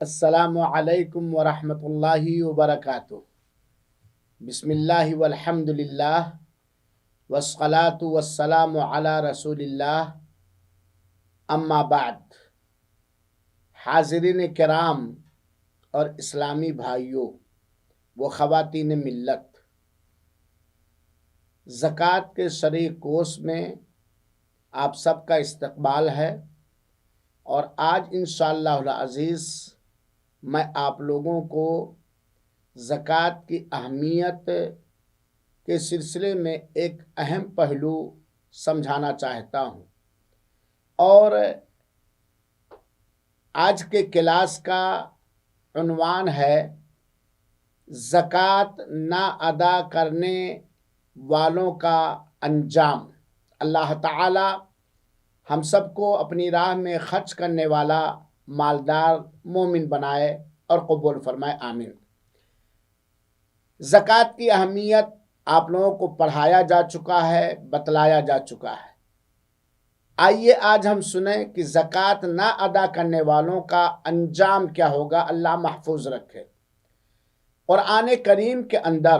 السلام علیکم ورحمۃ اللہ وبرکاتہ۔ بسم اللہ والحمد للہ والصلاة والسلام علی رسول اللہ، اما بعد۔ حاضرین کرام اور اسلامی بھائیوں و خواتین ملت، زکوٰۃ کے شرعی کورس میں آپ سب کا استقبال ہے، اور آج انشاءاللہ العزیز میں آپ لوگوں کو زکوٰۃ کی اہمیت کے سلسلے میں ایک اہم پہلو سمجھانا چاہتا ہوں، اور آج کے کلاس کا عنوان ہے زکوٰۃ نہ ادا کرنے والوں کا انجام۔ اللہ تعالی ہم سب کو اپنی راہ میں خرچ کرنے والا مالدار مومن بنائے اور قبول فرمائے، آمین۔ زکوٰۃ کی اہمیت آپ لوگوں کو پڑھایا جا چکا ہے، بتلایا جا چکا ہے۔ آئیے آج ہم سنیں کہ زکوٰۃ نہ ادا کرنے والوں کا انجام کیا ہوگا، اللہ محفوظ رکھے۔ قرآن کریم کے اندر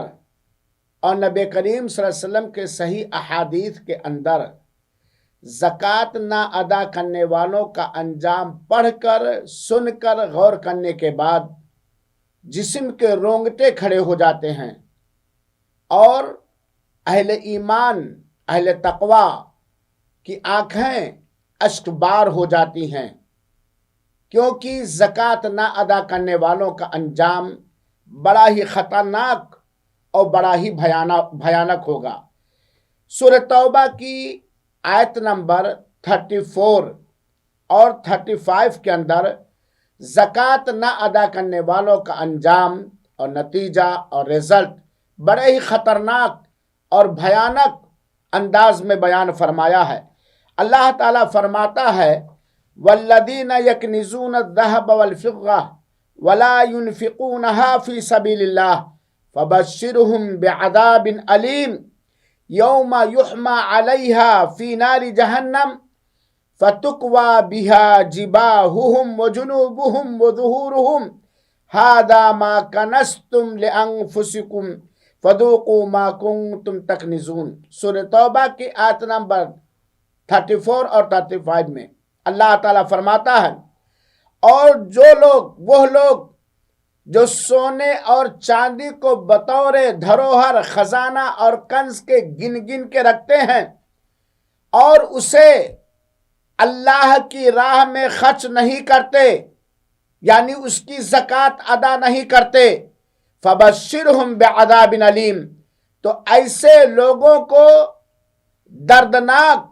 اور نبی کریم صلی اللہ علیہ وسلم کے صحیح احادیث کے اندر زکوٰۃ نہ ادا کرنے والوں کا انجام پڑھ کر، سن کر، غور کرنے کے بعد جسم کے رونگٹے کھڑے ہو جاتے ہیں، اور اہل ایمان، اہل تقوی کی آنکھیں اشک بار ہو جاتی ہیں، کیونکہ زکوٰۃ نہ ادا کرنے والوں کا انجام بڑا ہی خطرناک اور بڑا ہی بھیانک ہوگا۔ سورہ توبہ کی آیت نمبر 34 اور 35 کے اندر زکوٰۃ نہ ادا کرنے والوں کا انجام اور نتیجہ اور رزلٹ بڑے ہی خطرناک اور بھیانک انداز میں بیان فرمایا ہے۔ اللہ تعالیٰ فرماتا ہے وَالَّذِينَ يَكْنِزُونَ الذَّهَبَ وَالْفِضَّةَ وَلَا يُنْفِقُونَهَا فِي سَبِيلِ اللَّهِ فَبَشِّرْهُم بِعَذَابٍ أَلِيمٍ یوم یحمى علیہا فی نار جہنم فتکوی بہا جباہہم وجنوبہم وظہورہم ھذا ما کنزتم لانفسکم فذوقوا ما کنتم تکنزون۔ سورہ توبہ کی آیت نمبر 34 اور 35 میں اللہ تعالیٰ فرماتا ہے، اور وہ لوگ جو سونے اور چاندی کو بطور دھروہر، خزانہ اور کنز کے گن گن کے رکھتے ہیں، اور اسے اللہ کی راہ میں خرچ نہیں کرتے، یعنی اس کی زکوٰۃ ادا نہیں کرتے، فبشرہم بعذاب علیم، تو ایسے لوگوں کو دردناک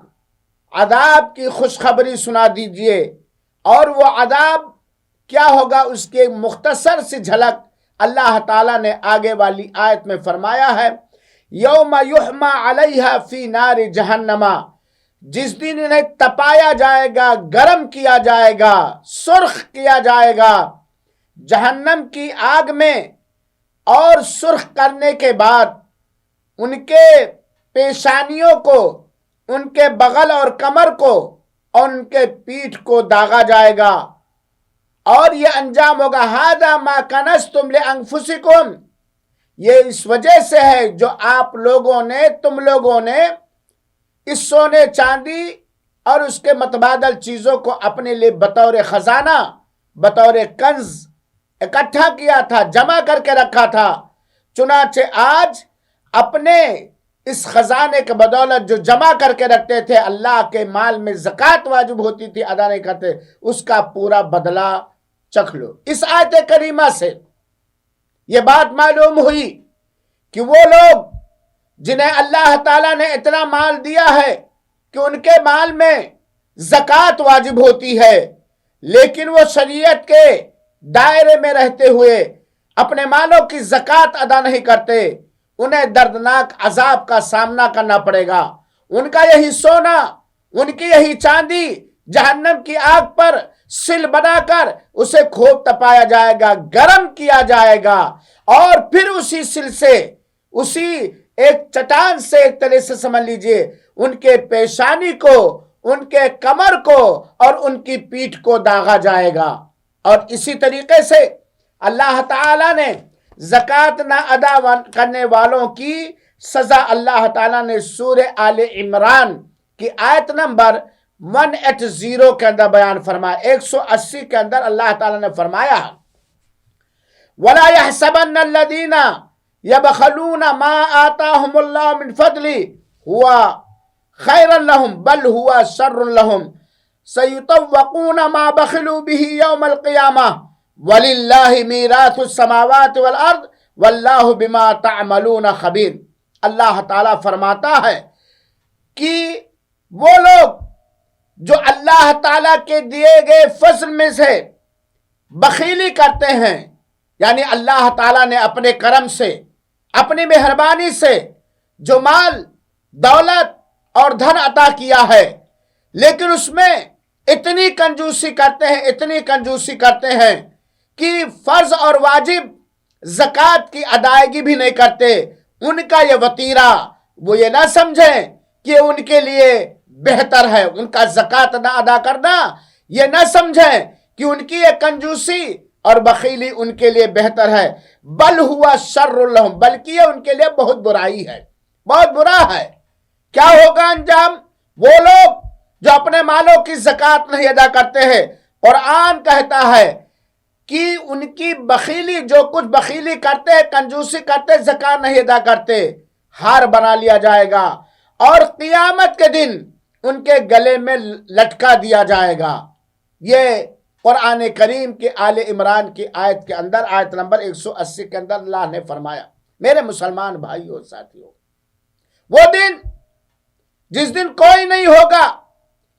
عذاب کی خوشخبری سنا دیجئے۔ اور وہ عذاب کیا ہوگا، اس کی مختصر سی جھلک اللہ تعالیٰ نے آگے والی آیت میں فرمایا ہے، یوم یحمى علیہا فی نار جہنم، جس دن انہیں تپایا جائے گا، گرم کیا جائے گا، سرخ کیا جائے گا جہنم کی آگ میں، اور سرخ کرنے کے بعد ان کے پیشانیوں کو، ان کے بغل اور کمر کو اور ان کے پیٹھ کو داغا جائے گا، اور یہ انجام ہوگا ھذا ما کنزتم لانفسکم، یہ اس وجہ سے ہے جو تم لوگوں نے اس سونے چاندی اور اس کے متبادل چیزوں کو اپنے لیے بطور خزانہ، بطور کنز اکٹھا کیا تھا، جمع کر کے رکھا تھا۔ چنانچہ آج اپنے اس خزانے کے بدولت جو جمع کر کے رکھتے تھے، اللہ کے مال میں زکوٰۃ واجب ہوتی تھی، ادا نہیں کرتے، اس کا پورا بدلہ چکھ لو۔ اس آیت کریمہ سے یہ بات معلوم ہوئی کہ وہ لوگ جنہیں اللہ تعالیٰ نے اتنا مال دیا ہے کہ ان کے مال میں زکوٰۃ واجب ہوتی ہے، لیکن وہ شریعت کے دائرے میں رہتے ہوئے اپنے مالوں کی زکوٰۃ ادا نہیں کرتے، انہیں دردناک عذاب کا سامنا کرنا پڑے گا۔ ان کا یہی سونا، ان کی یہی چاندی جہنم کی آگ پر سل بنا کر اسے خوب تپایا جائے گا، گرم کیا جائے گا، اور پھر اسی سل سے، اسی ایک چٹان سے، ایک طرح سے سمجھ لیجئے، ان کے پیشانی کو، ان کے کمر کو اور ان کی پیٹھ کو داغا جائے گا۔ اور اسی طریقے سے اللہ تعالیٰ نے زکوٰۃ نہ ادا کرنے والوں کی سزا اللہ تعالیٰ نے سورہ آل عمران کی آیت نمبر 180 کے اندر بیان فرمایا، 180 کے اندر اللہ تعالیٰ نے فرمایا وَلَا يَحْسَبَنَّ الَّذِينَ يَبْخَلُونَ مَا آتَاهُمُ اللَّهُ مِنْ فَضْلِهِ هُوَ خَيْرًا لَهُمْ بَلْ هُوَ شَرٌّ لَهُمْ سَيُطَوَّقُونَ مَا بَخِلُوا بِهِ يَوْمَ الْقِيَامَةِ وَلِلَّهِ مِيرَاثُ السَّمَاوَاتِ وَالْأَرْضِ وَاللَّهُ بِمَا تَعْمَلُونَ خَبِيرٌ۔ اللہ تعالیٰ فرماتا ہے کہ وہ لوگ جو اللہ تعالیٰ کے دیے گئے فضل میں سے بخیلی کرتے ہیں، یعنی اللہ تعالیٰ نے اپنے کرم سے، اپنی مہربانی سے جو مال، دولت اور دھن عطا کیا ہے، لیکن اس میں اتنی کنجوسی کرتے ہیں کہ فرض اور واجب زکوٰۃ کی ادائیگی بھی نہیں کرتے۔ ان کا یہ وطیرہ، وہ یہ نہ سمجھیں کہ ان کے لیے بہتر ہے ان کا زکوٰۃ نہ ادا کرنا، یہ نہ سمجھیں کہ ان کی یہ کنجوسی اور بخیلی ان کے لیے بہتر ہے، بل ہوا شر لہم، بلکہ یہ ان کے لیے بہت برائی ہے، بہت برا ہے۔ کیا ہوگا انجام؟ وہ لوگ جو اپنے مالوں کی زکوٰۃ نہیں ادا کرتے ہیں، قرآن کہتا ہے کہ ان کی بخیلی، جو کچھ بخیلی کرتے ہیں، کنجوسی کرتے، زکوٰۃ نہیں ادا کرتے، ہار بنا لیا جائے گا اور قیامت کے دن ان کے گلے میں لٹکا دیا جائے گا۔ یہ قرآن کریم کے آل عمران کی آیت کے اندر، آیت نمبر 180 کے اندر اللہ نے فرمایا۔ میرے مسلمان بھائیوں ساتھیوں، وہ دن جس دن کوئی نہیں ہوگا،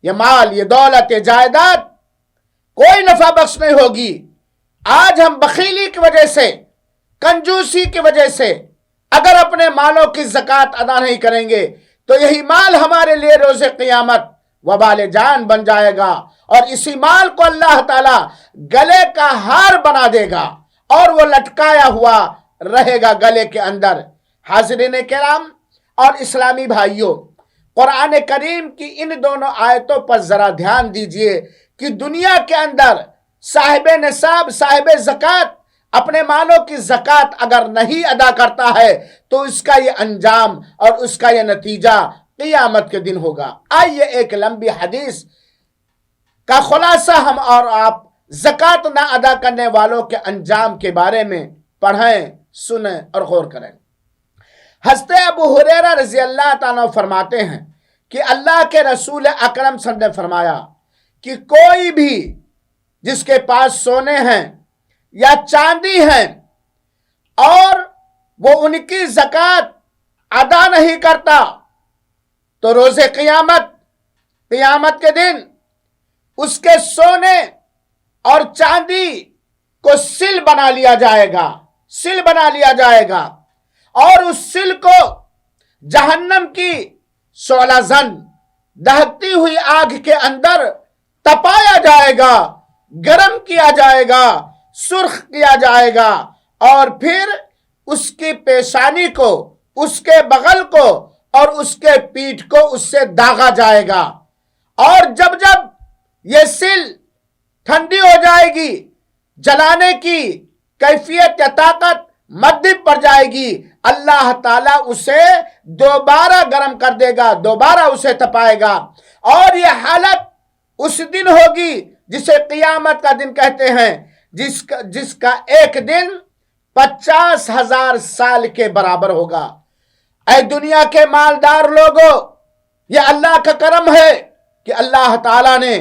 یہ مال، یہ دولت، یہ جائیداد کوئی نفع بخش نہیں ہوگی۔ آج ہم بخیلی کی وجہ سے، کنجوسی کی وجہ سے اگر اپنے مالوں کی زکوٰۃ ادا نہیں کریں گے تو یہی مال ہمارے لیے روز قیامت وبال جان بن جائے گا، اور اسی مال کو اللہ تعالیٰ گلے کا ہار بنا دے گا اور وہ لٹکایا ہوا رہے گا گلے کے اندر۔ حاضرین کرام اور اسلامی بھائیوں، قرآن کریم کی ان دونوں آیتوں پر ذرا دھیان دیجئے کہ دنیا کے اندر صاحب نصاب، صاحب زکوٰۃ اپنے مالوں کی زکوٰۃ اگر نہیں ادا کرتا ہے تو اس کا یہ انجام اور اس کا یہ نتیجہ قیامت کے دن ہوگا۔ آئیے ایک لمبی حدیث کا خلاصہ ہم اور آپ زکوٰۃ نہ ادا کرنے والوں کے انجام کے بارے میں پڑھیں، سنیں اور غور کریں۔ حضرت ابو ہریرہ رضی اللہ تعالیٰ فرماتے ہیں کہ اللہ کے رسول اکرم صلی اللہ علیہ وسلم نے فرمایا کہ کوئی بھی جس کے پاس سونے ہیں یا چاندی ہیں اور وہ ان کی زکوٰۃ ادا نہیں کرتا تو روز قیامت کے دن اس کے سونے اور چاندی کو سل بنا لیا جائے گا اور اس سل کو جہنم کی شعلہ زن دہکتی ہوئی آگ کے اندر تپایا جائے گا، گرم کیا جائے گا، سرخ کیا جائے گا، اور پھر اس کی پیشانی کو، اس کے بغل کو اور اس کے پیٹھ کو اس سے داغا جائے گا، اور جب یہ سل ٹھنڈی ہو جائے گی، جلانے کی کیفیت یا طاقت مدی پڑ جائے گی، اللہ تعالیٰ اسے دوبارہ گرم کر دے گا، دوبارہ اسے تپائے گا، اور یہ حالت اس دن ہوگی جسے قیامت کا دن کہتے ہیں، جس کا ایک دن 50,000 سال کے برابر ہوگا۔ اے دنیا کے مالدار لوگوں، یہ اللہ کا کرم ہے کہ اللہ تعالیٰ نے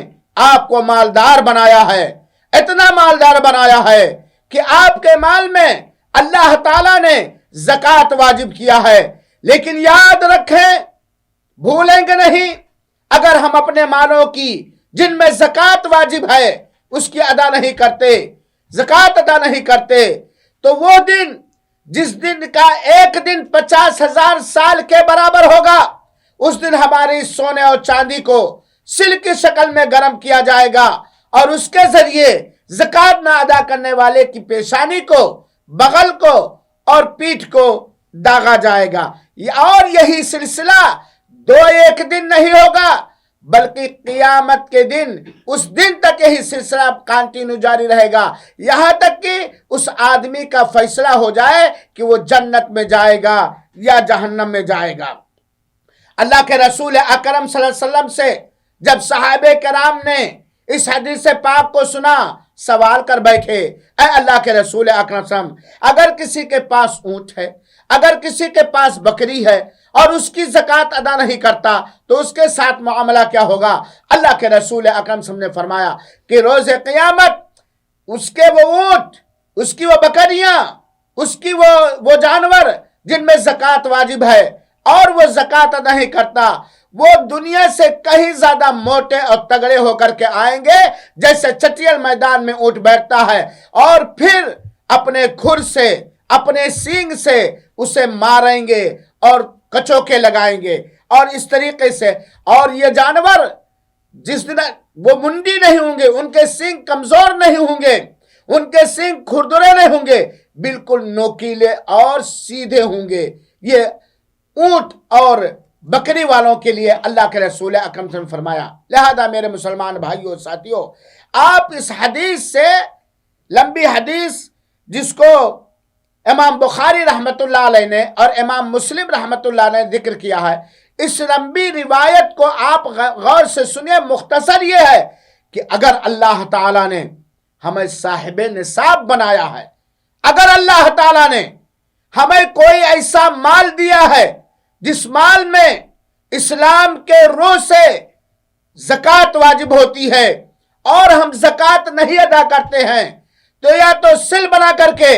آپ کو مالدار بنایا ہے، اتنا مالدار بنایا ہے کہ آپ کے مال میں اللہ تعالیٰ نے زکوٰۃ واجب کیا ہے۔ لیکن یاد رکھیں، بھولیں گے نہیں، اگر ہم اپنے مالوں کی جن میں زکوٰۃ واجب ہے اس کی ادا نہیں کرتے، زکوٰۃ ادا نہیں کرتے، تو وہ دن جس دن کا ایک دن 50,000 سال کے برابر ہوگا، اس دن ہماری سونے اور چاندی کو سل کی شکل میں گرم کیا جائے گا اور اس کے ذریعے زکوٰۃ نہ ادا کرنے والے کی پیشانی کو، بغل کو اور پیٹھ کو داغا جائے گا۔ اور یہی سلسلہ 2 ایک دن نہیں ہوگا بلکہ قیامت کے دن اس دن تک یہی سلسلہ کنٹینیو جاری رہے گا، یہاں تک کہ اس آدمی کا فیصلہ ہو جائے کہ وہ جنت میں جائے گا یا جہنم میں جائے گا۔ اللہ کے رسول اکرم صلی اللہ علیہ وسلم سے جب صحابہ کرام نے اس حدیث پاک کو سنا، سوال کر بیٹھے، اے اللہ کے رسول اکرم صلی اللہ علیہ وسلم، اگر کسی کے پاس اونٹ ہے، اگر کسی کے پاس بکری ہے اور اس کی زکوٰۃ ادا نہیں کرتا تو اس کے ساتھ معاملہ کیا ہوگا؟ اللہ کے رسول اکرم صلی اللہ علیہ وسلم نے فرمایا کہ روز قیامت اس کے وہ اونٹ، اس کی وہ بکریاں، اس کی وہ جانور جن میں زکوٰۃ واجب ہے اور وہ زکوٰۃ ادا نہیں کرتا، وہ دنیا سے کہیں زیادہ موٹے اور تگڑے ہو کر کے آئیں گے جیسے چٹیل میدان میں اونٹ بیٹھتا ہے، اور پھر اپنے کھر سے، اپنے سینگ سے اسے ماریں گے اور کچوکے لگائیں گے، اور اس طریقے سے، اور یہ جانور جس دن وہ منڈی نہیں ہوں گے، ان کے سینگ کمزور نہیں ہوں گے، ان کے سینگ کھردرے نہیں ہوں گے، بالکل نوکیلے اور سیدھے ہوں گے۔ یہ اونٹ اور بکری والوں کے لیے اللہ کے رسول اکرم صلی اللہ علیہ وسلم نے فرمایا۔ لہذا میرے مسلمان بھائیوں ساتھیوں، آپ اس حدیث سے، لمبی حدیث جس کو امام بخاری رحمت اللہ علیہ نے اور امام مسلم رحمت اللہ علیہ نے ذکر کیا ہے، اس لمبی روایت کو آپ غور سے سنیے۔ مختصر یہ ہے کہ اگر اللہ تعالیٰ نے ہمیں صاحب نصاب بنایا ہے، اگر اللہ تعالیٰ نے ہمیں کوئی ایسا مال دیا ہے جس مال میں اسلام کے روح سے زکوٰۃ واجب ہوتی ہے اور ہم زکوٰۃ نہیں ادا کرتے ہیں، تو یا تو سل بنا کر کے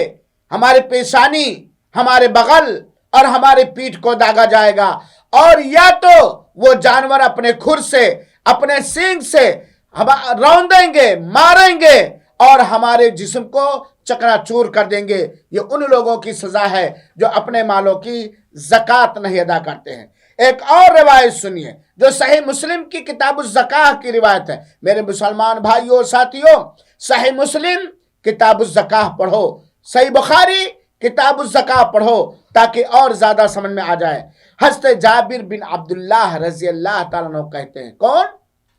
ہماری پیشانی، ہمارے بغل اور ہمارے پیٹھ کو داغا جائے گا، اور یا تو وہ جانور اپنے کھر سے، اپنے سینگ سے روندیں گے، ماریں گے اور ہمارے جسم کو چکنا چور کر دیں گے۔ یہ ان لوگوں کی سزا ہے جو اپنے مالوں کی زکوٰۃ نہیں ادا کرتے ہیں۔ ایک اور روایت سنیے جو صحیح مسلم کی کتاب الزکاہ کی روایت ہے۔ میرے مسلمان بھائیوں اور ساتھیوں، صحیح مسلم کتاب الزکاہ پڑھو، صحیح بخاری کتاب الزکاہ پڑھو تاکہ اور زیادہ سمجھ میں آ جائے۔ حضرت جابر بن عبداللہ رضی اللہ تعالیٰ عنہ کہتے ہیں، کون؟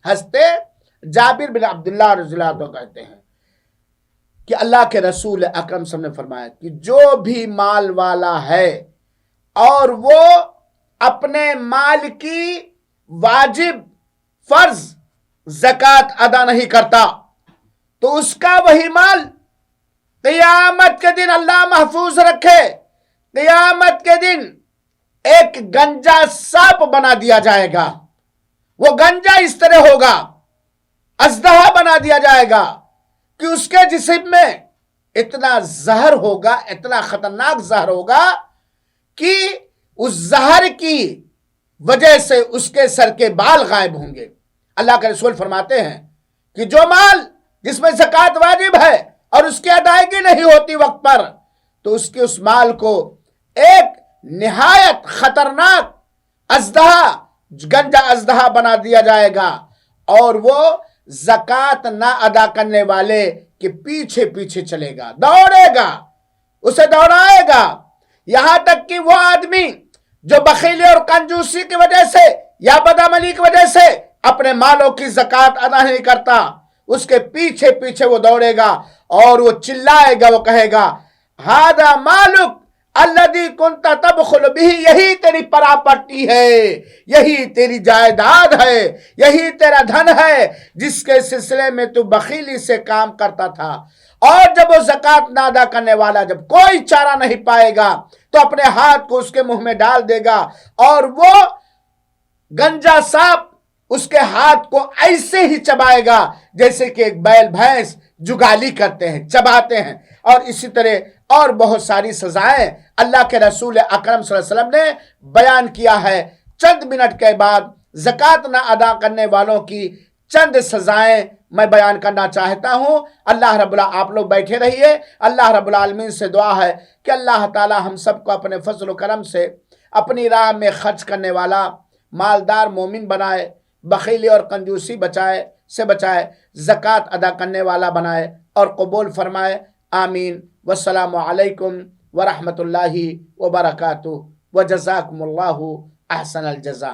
حضرت جابر بن عبداللہ رضی اللہ عنہ کہتے ہیں کہ اللہ کے رسول اکرم صلی اللہ علیہ وسلم نے فرمایا کہ جو بھی مال والا ہے اور وہ اپنے مال کی واجب فرض زکوٰۃ ادا نہیں کرتا تو اس کا وہی مال قیامت کے دن اللہ محفوظ رکھے، قیامت کے دن ایک گنجا سانپ بنا دیا جائے گا۔ وہ گنجا اس طرح ہوگا، اژدہا بنا دیا جائے گا کہ اس کے جسم میں اتنا زہر ہوگا، اتنا خطرناک زہر ہوگا کہ اس زہر کی وجہ سے اس کے سر کے بال غائب ہوں گے۔ اللہ کے رسول فرماتے ہیں کہ جو مال جس میں زکوٰۃ واجب ہے اور اس کی ادائیگی نہیں ہوتی وقت پر، تو اس کے اس مال کو ایک نہایت خطرناک اژدہا، گنجا اژدہا بنا دیا جائے گا، اور وہ زکوٰۃ نہ ادا کرنے والے کے پیچھے پیچھے چلے گا، دوڑے گا، اسے دوڑائے گا، یہاں تک کہ وہ آدمی جو بخیلی اور کنجوسی کی وجہ سے یا بدعملی کی وجہ سے اپنے مالوں کی زکوٰۃ ادا نہیں کرتا، اس کے پیچھے پیچھے وہ دوڑے گا اور وہ چلائے گا، وہ کہے گا ہذا مالک الذی کنت تبخل بہ، یہی تیری پراپرٹی ہے، یہی تیری جائیداد ہے، یہی تیرا دھن ہے جس کے سلسلے میں تو بخیلی سے کام کرتا تھا۔ اور جب وہ زکوٰۃ نہ ادا کرنے والا جب کوئی چارہ نہیں پائے گا تو اپنے ہاتھ کو اس کے منہ میں ڈال دے گا، اور وہ گنجا سانپ اس کے ہاتھ کو ایسے ہی چبائے گا جیسے کہ ایک بیل بھینس جگالی کرتے ہیں، چباتے ہیں۔ اور اسی طرح اور بہت ساری سزائیں اللہ کے رسول اکرم صلی اللہ علیہ وسلم نے بیان کیا ہے۔ چند منٹ کے بعد زکوٰۃ نہ ادا کرنے والوں کی چند سزائیں میں بیان کرنا چاہتا ہوں۔ اللہ رب العالمین، آپ لوگ بیٹھے رہیے، اللہ رب العالمین سے دعا ہے کہ اللہ تعالی ہم سب کو اپنے فضل و کرم سے اپنی راہ میں خرچ کرنے والا مالدار مومن بنائے، بخیلی اور کنجوسی بچائے، زکوٰۃ ادا کرنے والا بنائے اور قبول فرمائے۔ آمین۔ والسلام علیکم ورحمۃ اللہ وبرکاتہ، وجزاکم اللہ احسن الجزاء۔